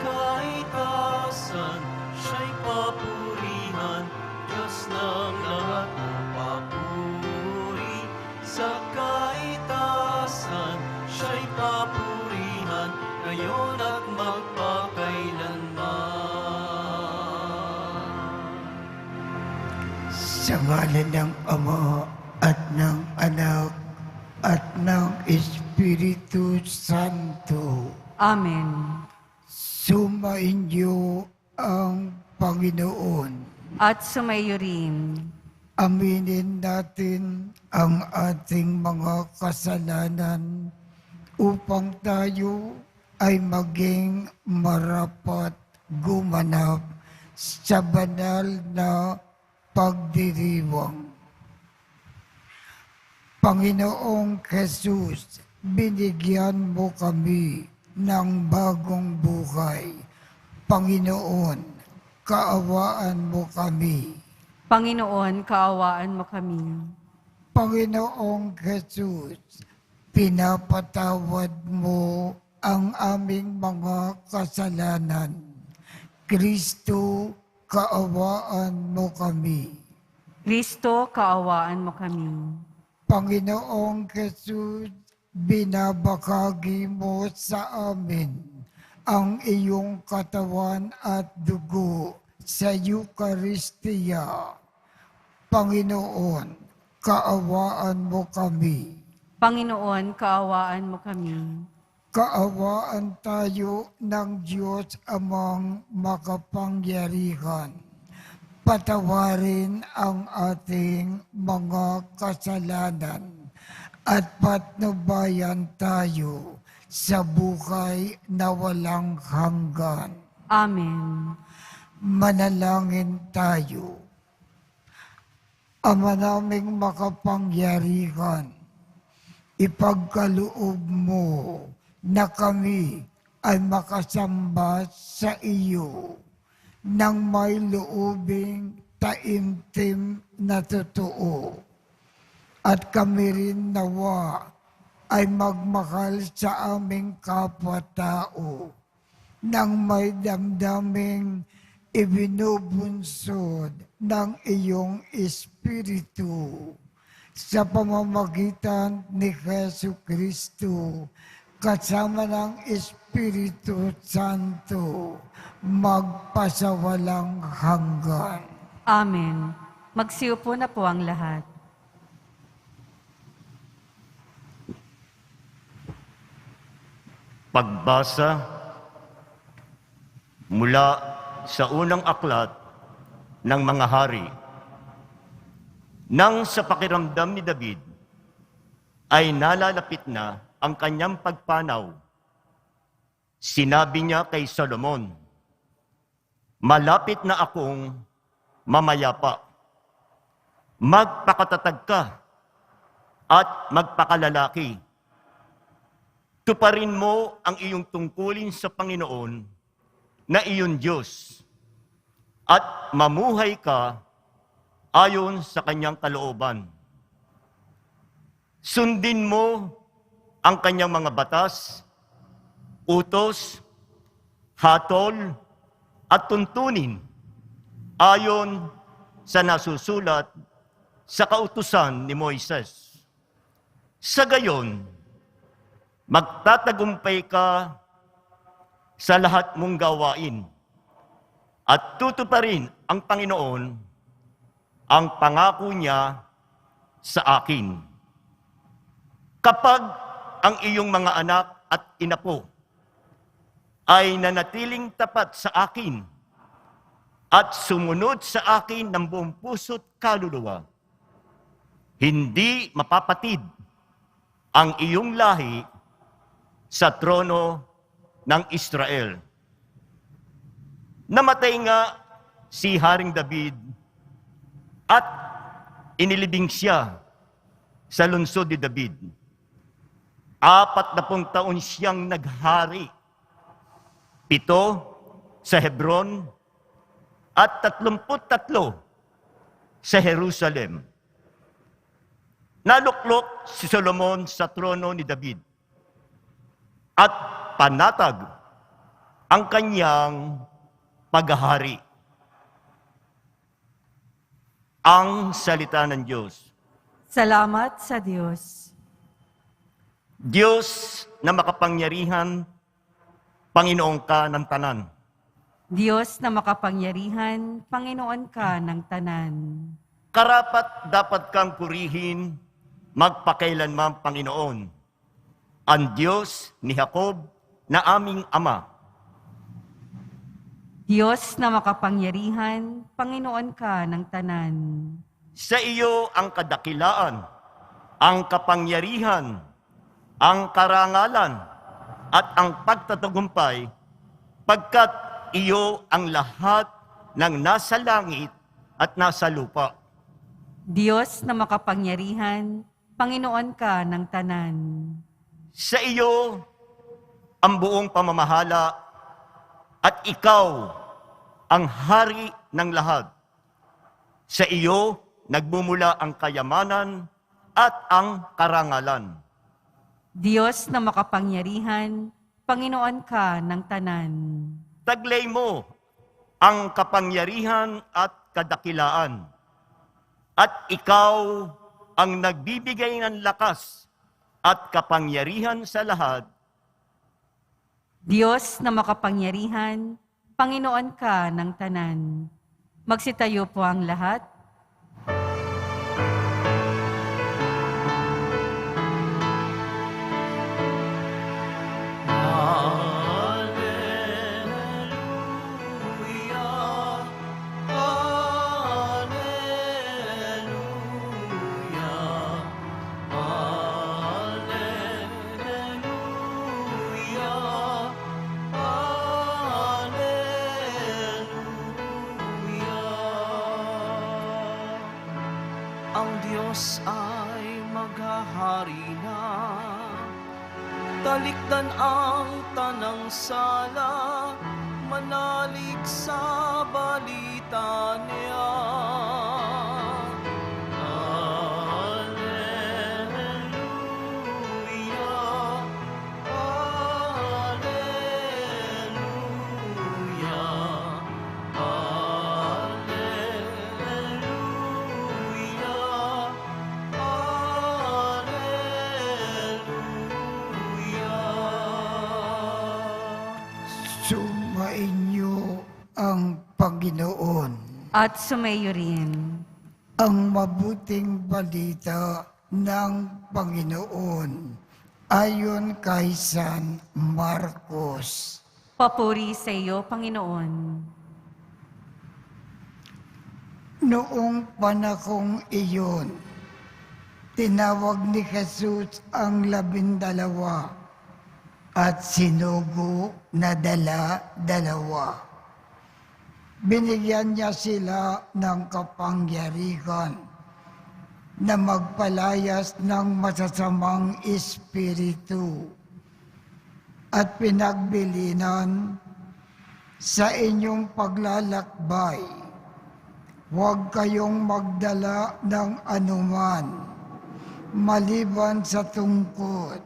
kaitasan, siya'y papurihan, Diyos ng lahat mo papuri. Sa kaitasan, siya'y papurihan, ngayon at magpakailanman. Sa ngalan ng Ama at ng Anak at ng Espiritu Santo. Amen. Sumainyo ang Panginoon. At sumayo rin. Aminin natin ang ating mga kasalanan upang tayo ay maging marapat gumanap sa banal na pagdiriwang. Panginoong Jesus, binigyan mo kami ng bagong buhay. Panginoon, kaawaan mo kami. Panginoon, kaawaan mo kami. Panginoong Jesus, pinapatawad mo ang aming mga kasalanan. Kristo, kaawaan mo kami. Kristo, kaawaan mo kami. Panginoong Jesus, binabakagi mo sa amin ang iyong katawan at dugo sa Eucharistia. Panginoon, kaawaan mo kami. Panginoon, kaawaan mo kami. Kaawaan tayo ng Diyos Amang makapangyarihan. Patawarin ang ating mga kasalanan at patnubayan tayo sa buhay na walang hanggan. Amen. Manalangin tayo. Ama naming makapangyarihan, ipagkaloob mo na kami ay makasamba sa iyo nang may loobing taimtim na totoo. At kami rin nawa ay magmahal sa aming kapwa-tao nang may damdaming ibinubunsod ng iyong Espiritu sa pamamagitan ni Jesucristo kasama ng Espiritu Santo magpasawalang hanggan. Amen. Magsiupo na po ang lahat. Pagbasa mula sa unang aklat ng mga hari. Nang sa pakiramdam ni David ay nalalapit na ang kanyang pagpanaw, sinabi niya kay Solomon, "Malapit na akong mamayapa. Magpakatatag ka at magpakalalaki. Tuparin mo ang iyong tungkulin sa Panginoon na iyong Diyos at mamuhay ka ayon sa kanyang kalooban. Sundin mo ang kanyang mga batas, utos, hatol, at tuntunin ayon sa nasusulat sa kautusan ni Moises. Sa gayon, magtatagumpay ka sa lahat mong gawain at tutuparin ang Panginoon ang pangako niya sa akin. Kapag ang iyong mga anak at inapo ay nanatiling tapat sa akin at sumunod sa akin ng buong puso't kaluluwa, hindi mapapatid ang iyong lahi sa trono ng Israel. Namatay nga si Haring David at inilibing siya sa lungsod ni David. 40 taon siyang naghari. 7 sa Hebron at 33 sa Jerusalem. Naluklok si Solomon sa trono ni David at panatag ang kanyang paghahari. Ang salita ng Diyos. Salamat sa Diyos. Diyos na makapangyarihan, Panginoon ka ng tanan. Diyos na makapangyarihan, Panginoon ka ng tanan. Karapat dapat kang purihin, magpakailanman Panginoon. Ang Diyos ni Jacob na aming Ama. Diyos na makapangyarihan, Panginoon ka ng tanan. Sa iyo ang kadakilaan, ang kapangyarihan, ang karangalan, at ang pagtatagumpay, pagkat iyo ang lahat ng nasa langit at nasa lupa. Diyos na makapangyarihan, Panginoon ka ng tanan. Sa iyo ang buong pamamahala at ikaw ang hari ng lahat. Sa iyo nagmumula ang kayamanan at ang karangalan. Diyos na makapangyarihan, Panginoon ka ng tanan. Taglay mo ang kapangyarihan at kadakilaan. At ikaw ang nagbibigay ng lakas at kapangyarihan sa lahat. Diyos na makapangyarihan, Panginoon ka ng tanan. Magsitayo po ang lahat. Ang Diyos ay maghahari na, talikdan ang tanang sala, manalig sa balita niya. Alleluia, Alleluia, Sumainyo ang Panginoon. At sumayo rin. Ang mabuting balita ng Panginoon ayon kay San Marcos. Papuri sa iyo, Panginoon. Noong panahong iyon, tinawag ni Jesus ang 12 at sinugo na 12. Binigyan niya sila ng kapangyarihan na magpalayas ng masasamang espiritu at pinagbilinan sa inyong paglalakbay. Huwag kayong magdala ng anuman maliban sa tungkod,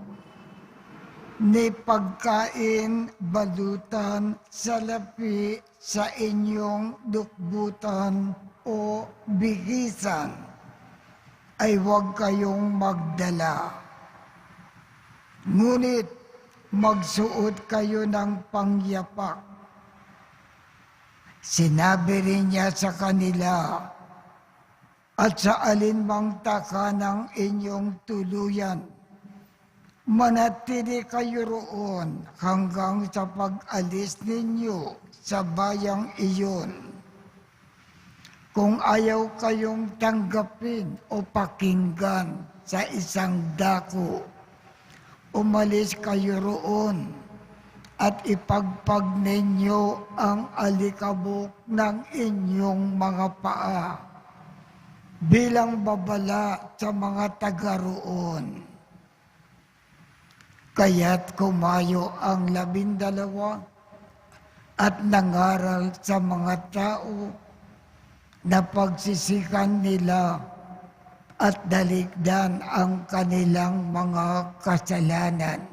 ni pagkain, balutan, salapi sa inyong dukbutan o bigisan, ay huwag kayong magdala. Ngunit magsuot kayo ng pangyapak. Sinabi rin niya sa kanila, at sa alinmang taka ng inyong tuluyan, manatili kayo roon hanggang sa pag-alis ninyo sa bayang iyon. Kung ayaw kayong tanggapin o pakinggan sa isang dako, umalis kayo roon at ipagpag ninyo ang alikabok ng inyong mga paa bilang babala sa mga taga roon. Kaya't kumayo ang 12 at nangaral sa mga tao na pagsisikan nila at daligdan ang kanilang mga kasalanan.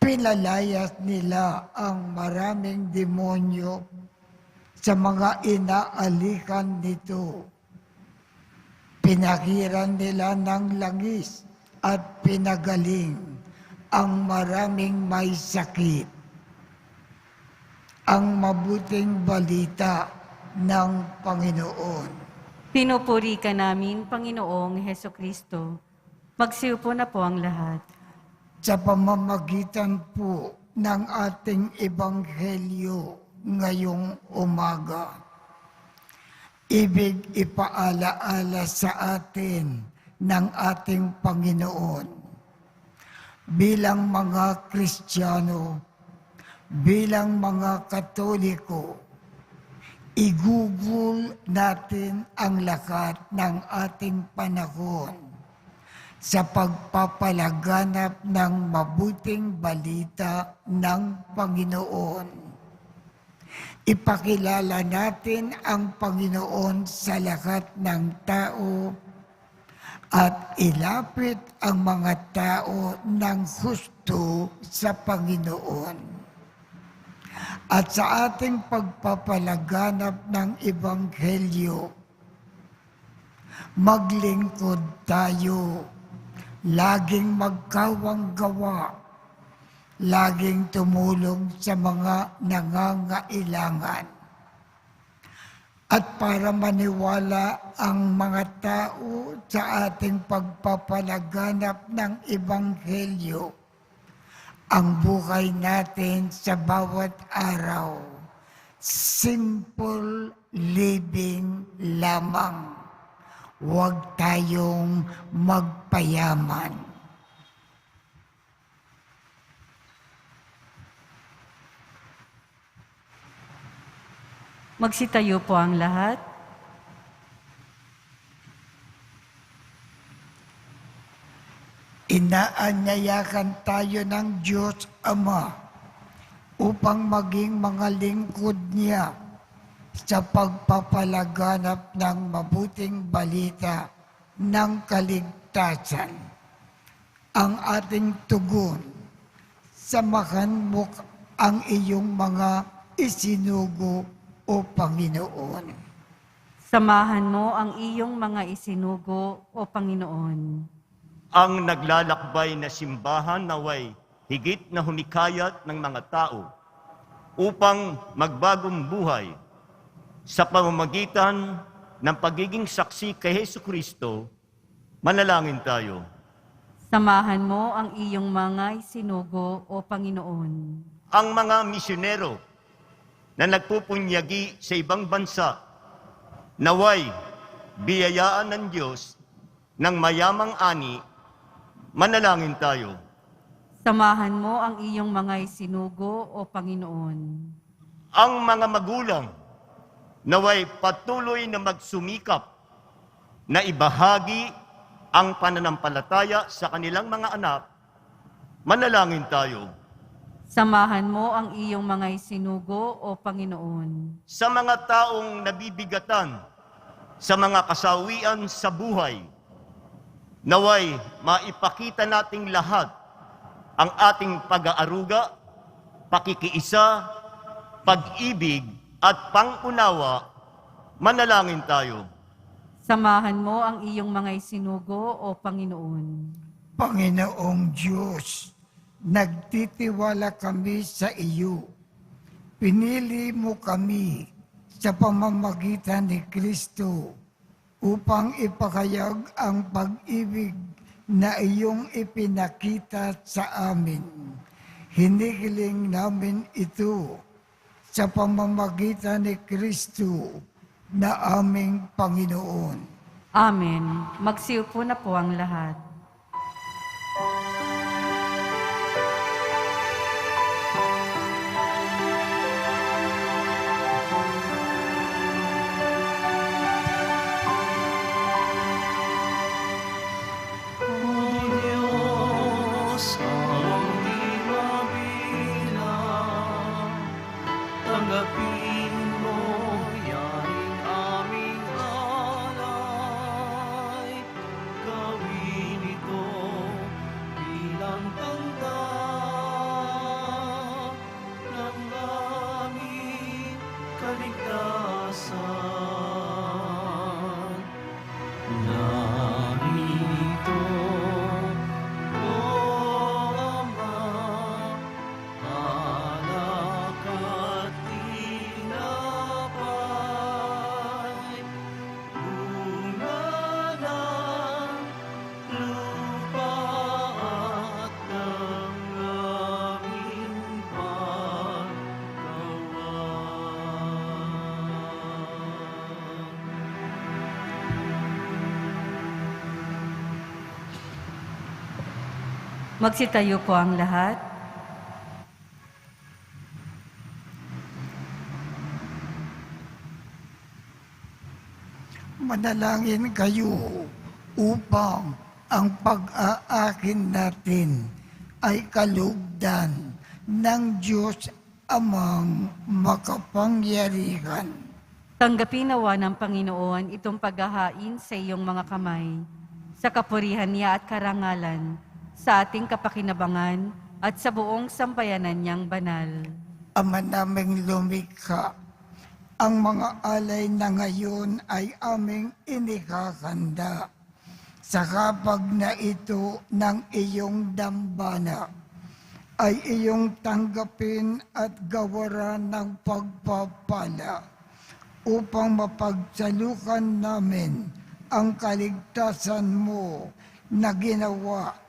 Pinalayas nila ang maraming demonyo sa mga inaalikan nito. Pinakiran nila ng langis at pinagaling ang maraming may sakit. Ang mabuting balita ng Panginoon. Pinupuri ka namin, Panginoong Hesukristo. Magsiupo na po ang lahat. Sa pamamagitan po ng ating ebanghelyo ngayong umaga, ibig ipaalaala sa atin ng ating Panginoon bilang mga Kristiyano, bilang mga Katoliko, igugol natin ang lakat ng ating panahon sa pagpapalaganap ng mabuting balita ng Panginoon. Ipakilala natin ang Panginoon sa lahat ng tao at ilapit ang mga tao ng husto sa Panginoon. At sa ating pagpapalaganap ng Ebanghelyo, maglingkod tayo, laging magkawang gawa, laging tumulong sa mga nangangailangan. At para maniwala ang mga tao sa ating pagpapalaganap ng Ebanghelyo, ang buhay natin sa bawat araw, simple living lamang. Huwag tayong magpayaman. Magsitayo po ang lahat. Inaanyayakan tayo ng Diyos Ama upang maging mga lingkod niya sa pagpapalaganap ng mabuting balita ng kaligtasan. Ang ating tugon, samahan mo ang iyong mga isinugo o Panginoon. Samahan mo ang iyong mga isinugo, O Panginoon. Ang naglalakbay na simbahan naway higit na humikayat ng mga tao upang magbagong buhay sa pamamagitan ng pagiging saksi kay Hesukristo. Manalangin tayo. Samahan mo ang iyong mga isinugo, O Panginoon. Ang mga misyonero na nagpupunyagi sa ibang bansa, naway biyayaan ng Diyos ng mayamang ani. Manalangin tayo. Samahan mo ang iyong mga isinugo, O Panginoon. Ang mga magulang naway patuloy na magsumikap na ibahagi ang pananampalataya sa kanilang mga anak. Manalangin tayo. Samahan mo ang iyong mga isinugo, O Panginoon. Sa mga taong nabibigatan sa mga kasawian sa buhay, naway maipakita nating lahat ang ating pag-aaruga, pakikiisa, pag-ibig at pangunawa. Manalangin tayo. Samahan mo ang iyong mga isinugo, O Panginoon. Panginoong Diyos, nagtitiwala kami sa iyo. Pinili mo kami sa pamamagitan ni Kristo upang ipakayag ang pag-ibig na iyong ipinakita sa amin. Hinihiling namin ito sa pamamagitan ni Kristo na aming Panginoon. Amen. Magsiupo na po ang lahat. Tanggapin mo yaring aming alay, gawin Magsitayo po ang lahat. Manalangin kayo upang ang pag-aakin natin ay kalugdan ng Diyos Amang makapangyarihan. Tanggapin nawa ng Panginoon itong paghahain sa iyong mga kamay, sa kapurihan niya at karangalan, sa ating kapakinabangan at sa buong sambayanan niyang banal. Ama naming lumikha, ang mga alay na ngayon ay aming inikakanda sa kapag na ito ng iyong dambana ay iyong tanggapin at gawaran ng pagpapala upang mapagsalukan namin ang kaligtasan mo na ginawa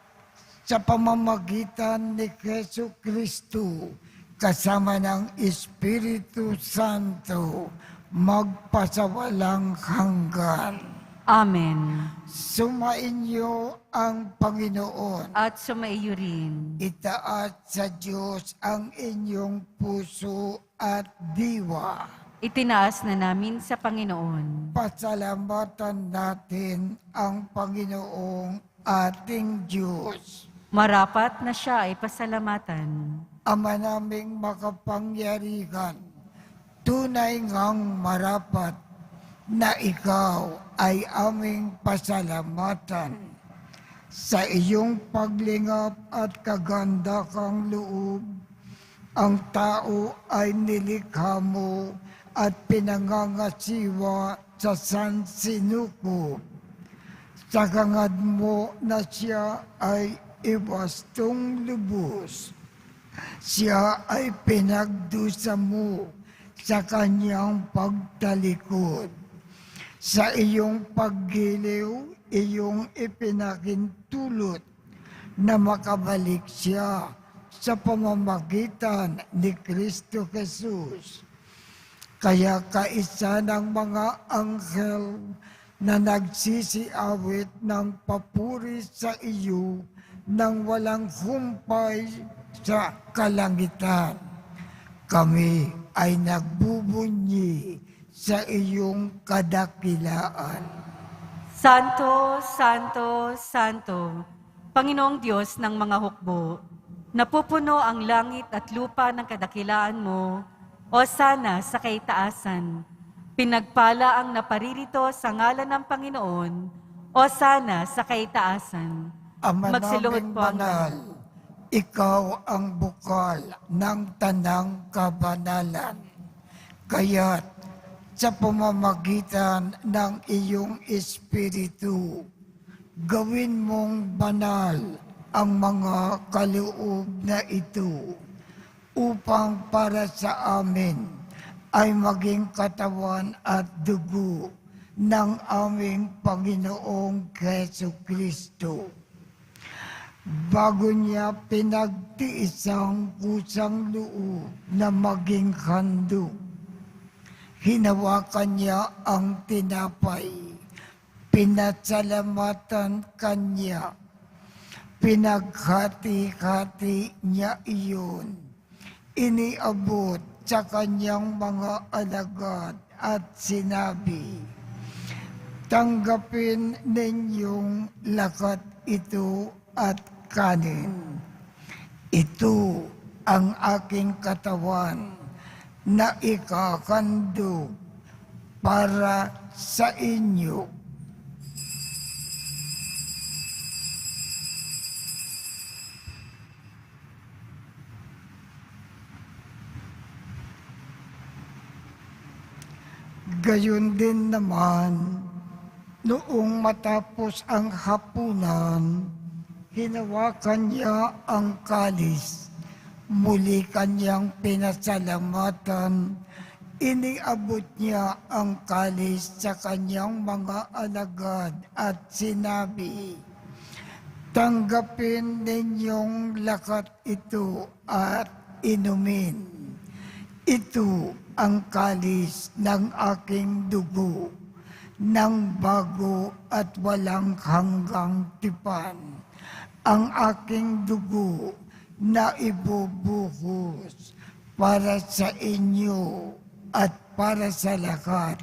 sa pamamagitan ni Jesu Kristo kasama ng Espiritu Santo magpasawalang hanggan. Amen. Sumainyo ang Panginoon. At sumaiyo rin. Itaas sa Diyos ang inyong puso at diwa. Itinaas na namin sa Panginoon. Pasalamatan natin ang Panginoong ating Diyos. Marapat na siya ay pasalamatan. Ama naming makapangyarihan, tunay ngang marapat na ikaw ay aming pasalamatan sa iyong paglingap at kagandakang loob. Ang tao ay nilikha mo at pinangangasiwa sa sansinukob. Sa gangad mo na siya ay iwastong lubos. Siya ay pinagdusa mo sa kanyang pagtalikod. Sa iyong paggiliw, iyong ipinakintulot na makabalik siya sa pamamagitan ni Kristo Jesus. Kaya kaisa ng mga anghel na nagsisiawit ng papuri sa iyo nang walang humpay sa kalangitan. Kami ay nagbubunyi sa iyong kadakilaan. Santo, Santo, Santo, Panginoong Diyos ng mga hukbo, napupuno ang langit at lupa ng kadakilaan mo, o sana sa kaitaasan. Pinagpala ang naparirito sa ngalan ng Panginoon, o sana sa kaitaasan. Ama Magsiluhod naming po ang banal, ikaw ang bukal ng tanang kabanalan. Kaya't sa pamamagitan ng iyong Espiritu, gawin mong banal ang mga kaloob na ito upang para sa amin ay maging katawan at dugo ng aming Panginoong Jesu Kristo. Bago niya pinagtiis ang kusang loob na maging handog, hinawakan niya ang tinapay, pinasalamatan kanya, pinaghati-hati niya iyon, iniabot sa kanyang mga alagad at sinabi, tanggapin ninyong lakat ito at kanin. Ito ang aking katawan na ikakandog para sa inyo. Gayon din naman, noong matapos ang hapunan, hinawakan niya ang kalis. Muli kanyang pinasalamatan, iniabot niya ang kalis sa kanyang mga alagad at sinabi, tanggapin ninyong lakat ito at inumin. Ito ang kalis ng aking dugo ng bago at walang hanggang tipan. Ang aking dugo na ibubuhos para sa inyo at para sa lahat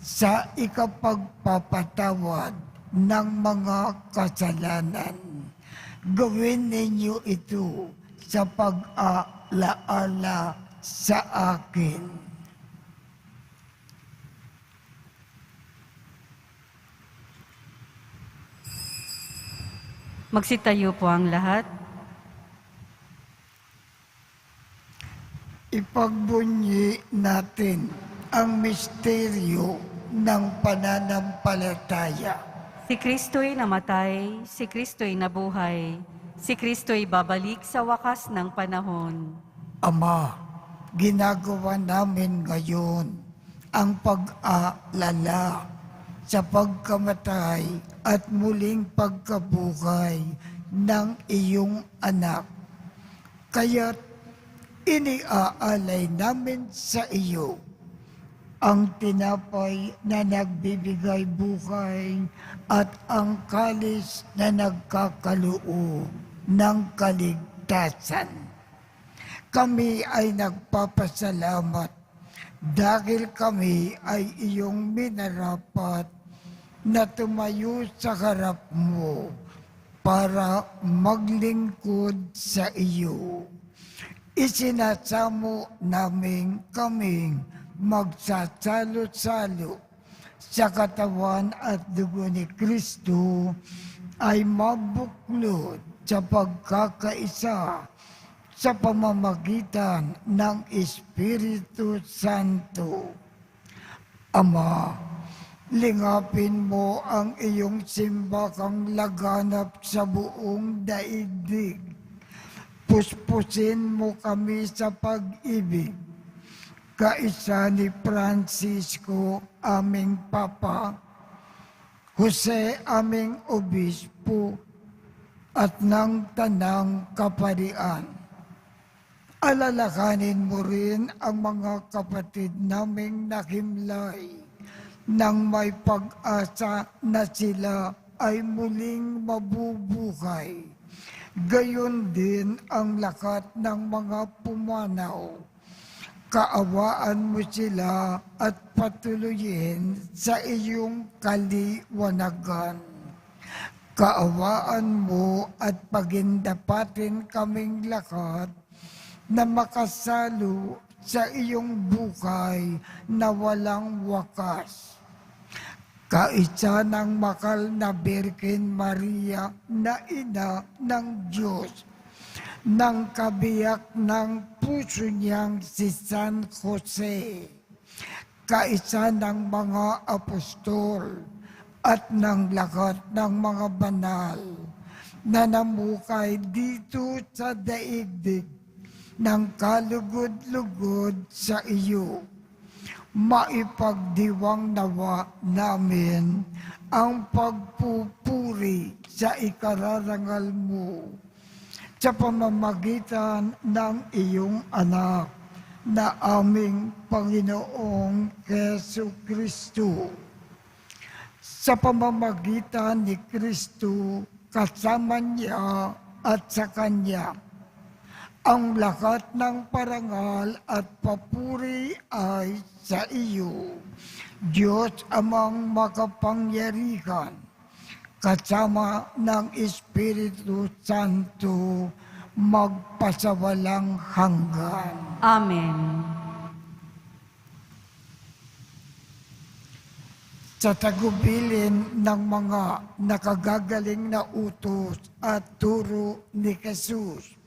sa ikapagpapatawad ng mga kasalanan. Gawin ninyo ito sa pag-alaala sa akin. Magsitayo po ang lahat. Ipagbunyi natin ang misteryo ng pananampalataya. Si Kristo'y namatay, si Kristo'y nabuhay, si Kristo'y babalik sa wakas ng panahon. Ama, ginagawa namin ngayon ang pag-aalala sa pagkamatay at muling pagkabuhay ng iyong anak. Kaya't iniaalay namin sa iyo ang tinapay na nagbibigay buhay at ang kalis na nagkakaloob ng kaligtasan. Kami ay nagpapasalamat dahil kami ay iyong minarapat na tumayo sa harap mo para maglingkod sa iyo. Isinasamo namin kaming magsasalo-salo sa katawan at dugo ni Kristo ay mabuklod sa pagkakaisa sa pamamagitan ng Espiritu Santo. Ama, lingapin mo ang iyong simbakang laganap sa buong daigdig. Puspusin mo kami sa pag-ibig. Kaisa ni Francisco, aming Papa, Jose, aming Obispo, at ng Tanang Kaparian. Alalakanin mo rin ang mga kapatid naming nakimlay nang may pag-asa na sila ay muling mabubuhay. Gayon din ang lakat ng mga pumanaw. Kaawaan mo sila at patuloyin sa iyong kaliwanagan. Kaawaan mo at pagindapatin kaming lahat na makasalo sa iyong buhay na walang wakas. Kaisa ng makal na Birhen Maria na ina ng Diyos, ng kabiyak ng puso niyang si San Jose, kaisa ng mga apostol at ng lahat ng mga banal na namukay dito sa daigdig ng kalugod-lugod sa iyo. Maipagdiwang nawa namin ang pagpupuri sa ikararangal mo sa pamamagitan ng iyong anak na aming Panginoong Jesucristo. Sa pamamagitan ni Kristo, kasama niya at sa Kanya, ang lahat ng parangal at papuri ay sa iyo, Diyos amang makapangyarihan, kasama ng Espiritu Santo, magpasawalang hanggan. Amen. Sa tagubilin ng mga nakagagaling na utos at turo ni Jesus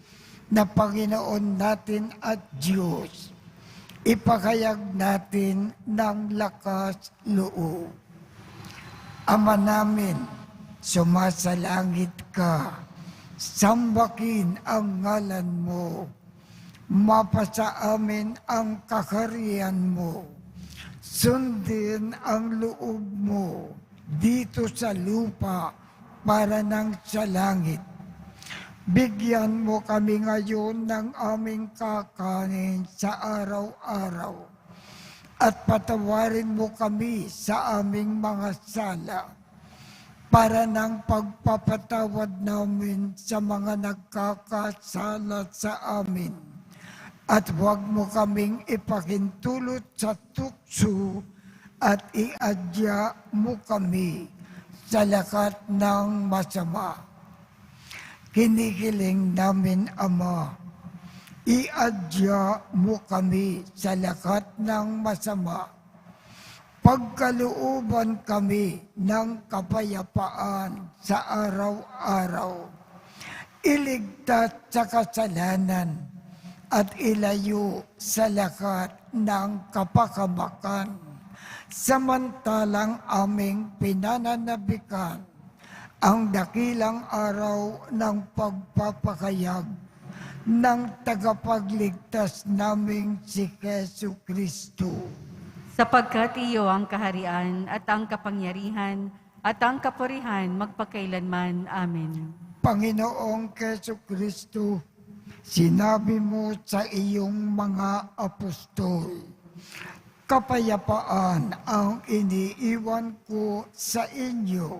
na Panginoon natin at Diyos, ipahayag natin ng lakas loob. Ama namin, sumasalangit ka, sambakin ang ngalan mo, mapasa amin ang kaharian mo, sundin ang loob mo dito sa lupa para nang sa langit. Bigyan mo kami ngayon ng aming kakanin sa araw-araw at patawarin mo kami sa aming mga sala para ng pagpapatawad namin sa mga nagkakasala sa amin. At huwag mo kaming ipakintulot sa tukso at iadya mo kami sa lakat ng masama. Kinikiling namin, Ama, iadya mo kami sa lakat ng masama. Pagkalooban kami ng kapayapaan sa araw-araw. Iligtas sa kasalanan at ilayo sa lakat ng kapakamakan. Samantalang aming pinananabikan ang dakilang araw ng pagpapakayag ng tagapagligtas naming si Jesu Kristo. Sapagkat iyo ang kaharian at ang kapangyarihan at ang kapurihan magpakailanman. Amen. Panginoong Jesu Kristo, sinabi mo sa iyong mga apostol, kapayapaan ang iniiwan ko sa inyo.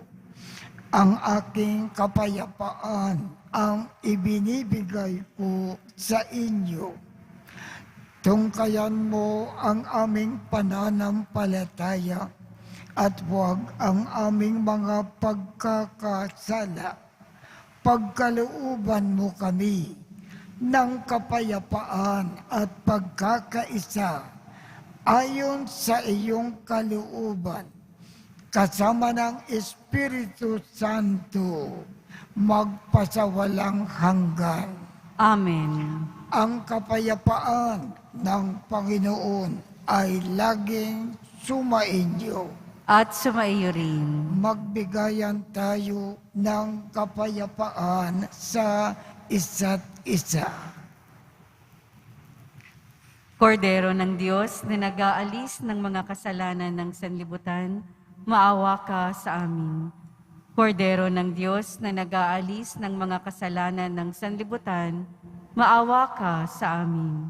Ang aking kapayapaan ang ibinibigay ko sa inyo. Tungkayan mo ang aming pananampalataya at huwag ang aming mga pagkakasala. Pagkalooban mo kami ng kapayapaan at pagkakaisa ayon sa iyong kalooban, kasama ng Espiritu Santo, magpasawalang hanggan. Amen. Ang kapayapaan ng Panginoon ay laging sumainyo. At sumaiyo rin. Magbigayan tayo ng kapayapaan sa isa't isa. Kordero ng Diyos na nag-aalis ng mga kasalanan ng sanlibutan, maawa ka sa amin. Kordero ng Diyos na nag-aalis ng mga kasalanan ng sanlibutan, maawa ka sa amin.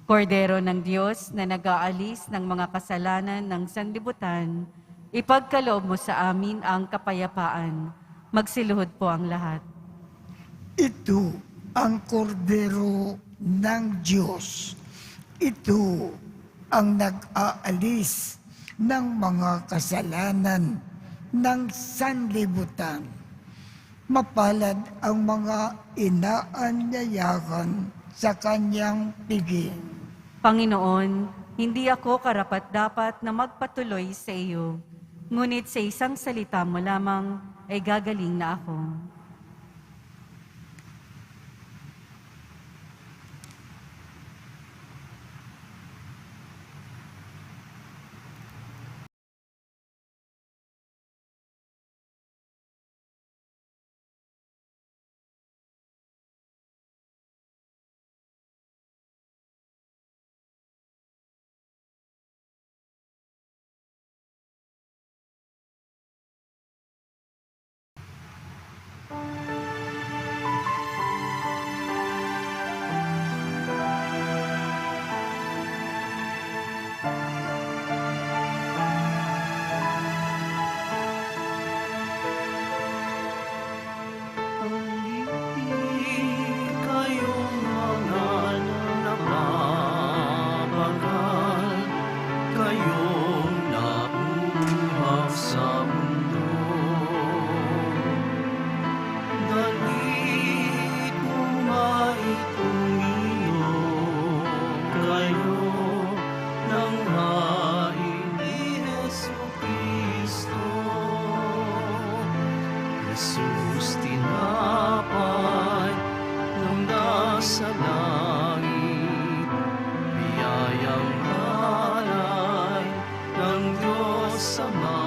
Kordero ng Diyos na nag-aalis ng mga kasalanan ng sanlibutan, ipagkaloob mo sa amin ang kapayapaan. Magsiluhod po ang lahat. Ito ang kordero ng Diyos. Ito ang nag-aalis ng mga kasalanan ng sanlibutan. Mapalad ang mga inaanyayahan sa kanyang piging. Panginoon, hindi ako karapat-dapat na magpatuloy sa iyo, ngunit sa isang salita mo lamang ay gagaling na ako. Kayong mga nababagal, kayong nauuhaw sa mundo. Dalit maitumino kayo ng hain ni Jesucristo. Jesus, tinapay ng nasa langit, biyayang halay ng Diyos Ama.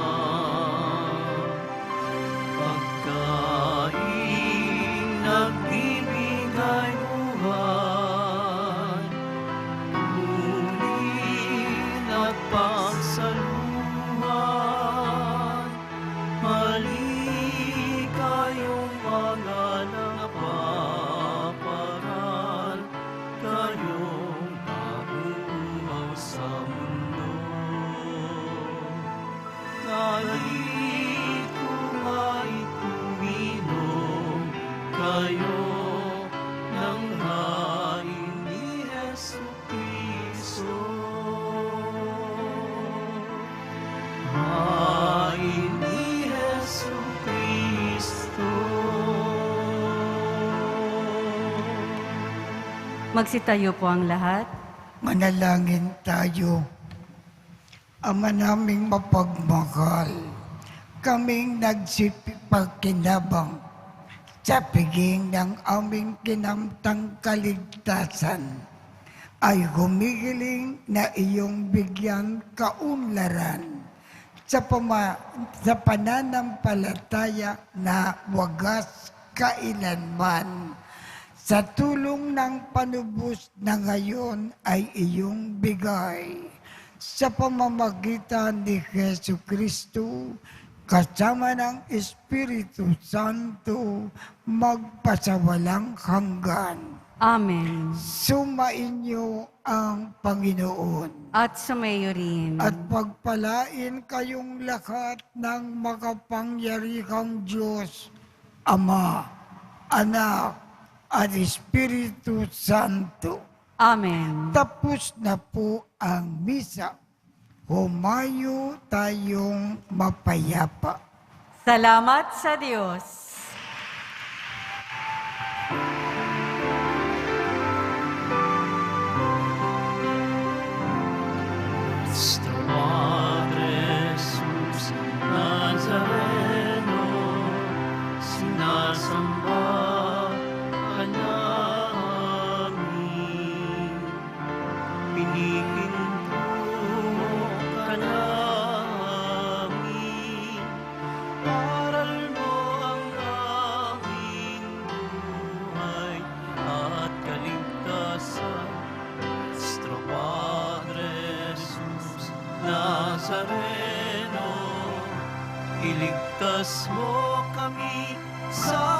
Pagkain nagbibigay buhay, tulin at pagsaluhan. Halik kayong mga napaparal, kayong nauuhaw sa mundo. tayo ng hain ni Jesucristo. Hain ni Jesucristo. Magsitayo po ang lahat. Manalangin tayo. Ama naming mapagmahal, kaming nagsipagkinabang sa piging ng aming kinamtang kaligtasan ay humihiling na iyong bigyan kaunlaran sa pananampalataya na wagas kailanman. Sa tulong ng panubos na ngayon ay iyong bigay sa pamamagitan ni Jesucristo kasama ng Espiritu Santo magpasawalang hanggan. Amen. Sumainyo ang Panginoon At sumayo rin. at pagpalain kayong lahat ng makapangyarihang Diyos, Ama, Anak, at Espiritu Santo. Amen. Tapos na po ang misa. Humayo tayong mapayapa. Salamat sa Diyos. Nuestro Padre Jesus Nazareno, sinasamba ka namin. Pinihinto ka namin. Aral mo ang aming buhay at kaligtasan. Nuestro Padre Jesus Nazareno, iligtas mo kami sa